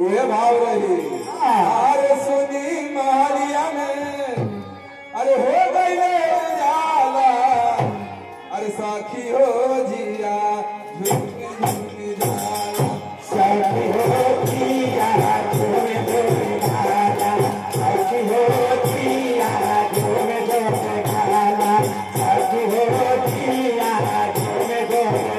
उहे भाव रही। अरे सुनी मारिया में अरे हो गई जाला, अरे साखी हो जिया झुमी झुमी जाला, साखी हो जिया झुमी झुमी जाला, साखी हो जिया झुमी झुमी जाला, साखी हो जिया झुमी झुमी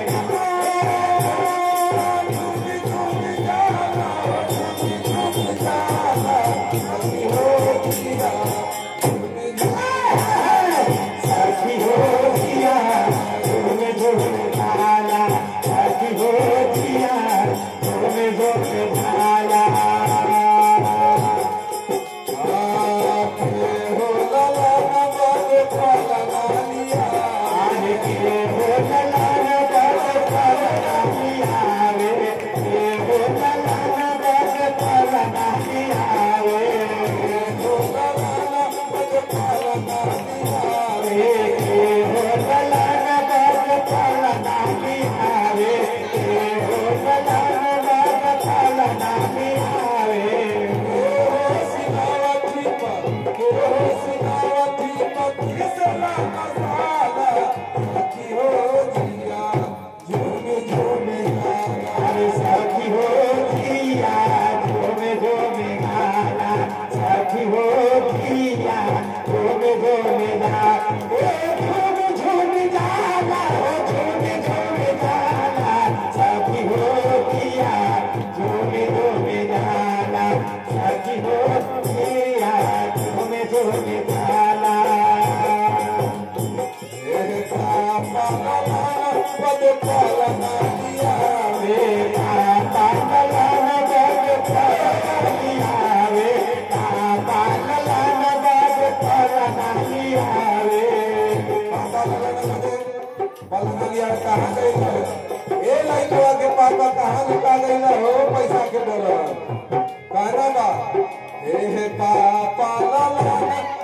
पापा कहाँ लुका गई ना हो पैसा के बोला कहना बा हे पापा लाला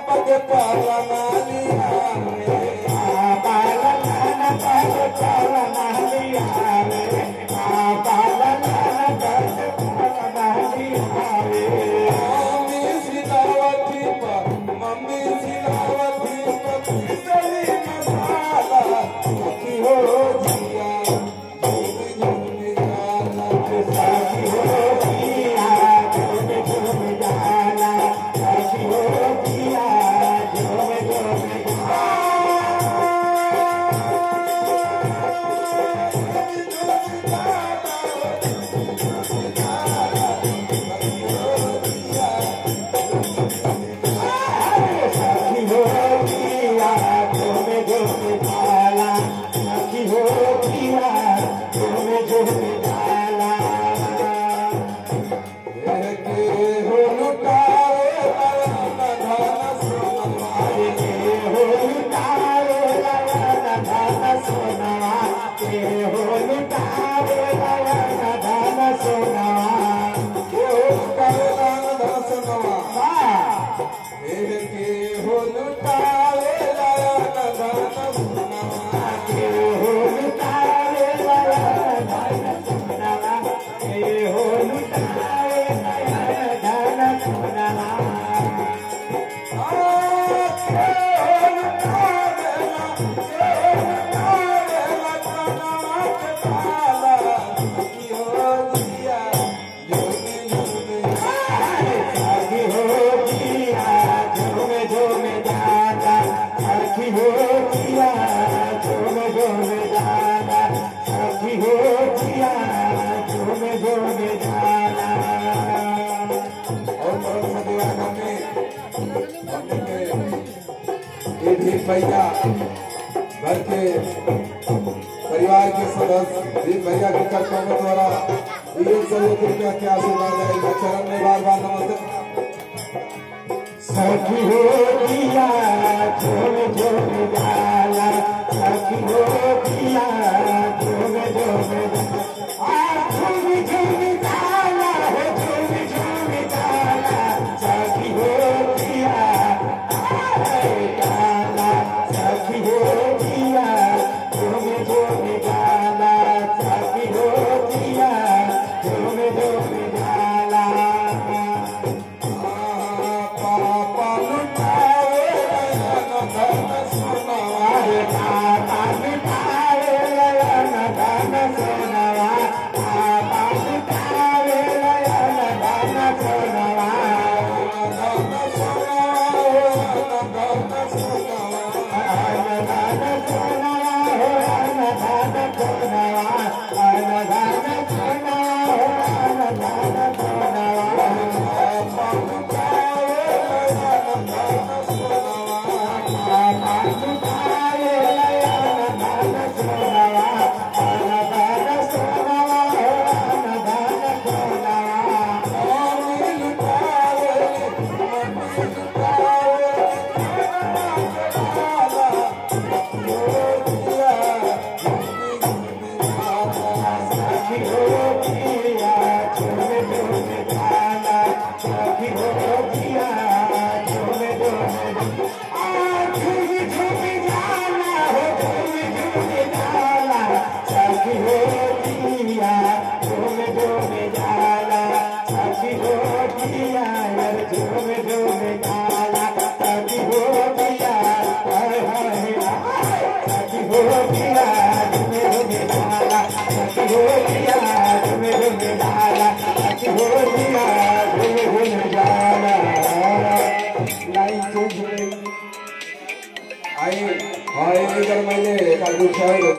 पगे पाला नालिया में, पापा लाला पगे पाला नालिया में, पापा लाला पगे पाला नालिया में, मम्मी सिलावती पर मम्मी सिलावती पर किसली मसाला की हो जिया भैया घर के परिवार के सदस्य दीप भैया के कर्तव्यों द्वारा रुपया के आशीर्वाद आएगा। चरण में बार बार नमस्ते। सखी हो दिया झोम झोम जाला, सखी हो दिया झोम झोम जाला, झूम झूम जाला हो झूम झूम जाला, सखी हो दिया जाला, सखी हो दिया झूम झूम जाला, सखी हो दिया झूम झूम जाला। कल विषय